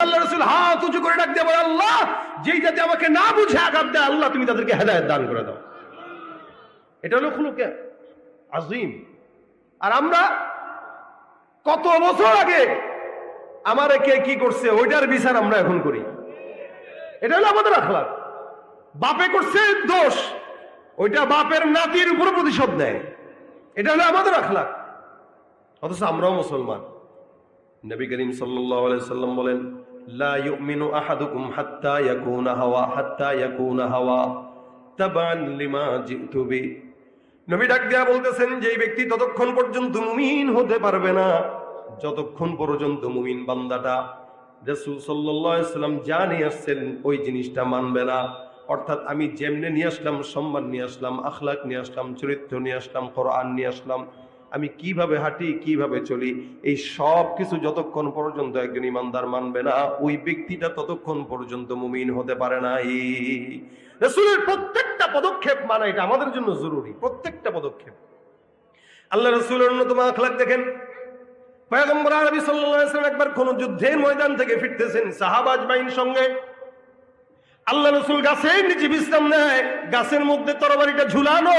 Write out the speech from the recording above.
আল্লাহ রাসূল হাত উঁচু করে ডাক দিয়ে বলে, আল্লাহ যেই জাতি আমাকে না বুঝে আঘাত দেয়, আল্লাহ তুমি তাদেরকে হেদায়েত দান করে দাও। এটা হলো খুলুকে আযীম। আর আমরা কত বছর আগে আমারে কে কি করছে ওইটার বিচার আমরা এখন করি। এটা হলো আমাদের আখলাক। বাপে করছে দোষ, ওইটা বাপের নাতির উপর প্রতিশোধ নেয়। এটা হলো আমাদের আখলাক। অথচ আমরাও মুসলমান। নবী করিম সাল্লাল্লাহু আলাইহি সাল্লাম বলেন, লা ইউমিনু আহাদুকুম হাত্তা ইয়াকুনা হাওয়া তাবান লিমা জিতু বি। নবী ডাক দিয়া বলতেছেন, যে ব্যক্তি ততক্ষণ পর্যন্ত মুমিন হতে পারবে না যতক্ষণ পর্যন্ত মুমিন বান্দাটা রাসূল সাল্লাল্লাহু আলাইহি সাল্লাম যা নিয়ে আসছেন ওই জিনিসটা মানবে না। অর্থাৎ আমি যেমনে নিয়ে আসলাম, সম্মান নিয়ে আসলাম, আখলাক নিয়ে আসলাম, চরিত্র নিয়ে আসলাম, কোরআন নিয়ে আসলাম, আমি কিভাবে হাঁটি, কিভাবে চলি, এই সব কিছু যতক্ষণ পর্যন্ত একজন ইমানদার মানবে না, ওই ব্যক্তিটা ততক্ষণ পর্যন্ত মুমিন হতে পারে না। রাসূলের প্রত্যেকটা পদক্ষেপ মানা এটা আমাদের জন্য জরুরি। প্রত্যেকটা পদক্ষেপ। আল্লাহ রাসূলের অন্যতম আখলাক দেখেন, পয়গম্বর আরবি সাল্লাল্লাহু আলাইহি ওয়াসাল্লাম একবার কোন যুদ্ধের ময়দান থেকে ফিরতেছেন সাহাবা আজমাইন সঙ্গে। আল্লাহ রাসূল গাছের নিচে বিশ্রাম নেয়, গাছের মধ্যে তরবারিটা ঝুলানো,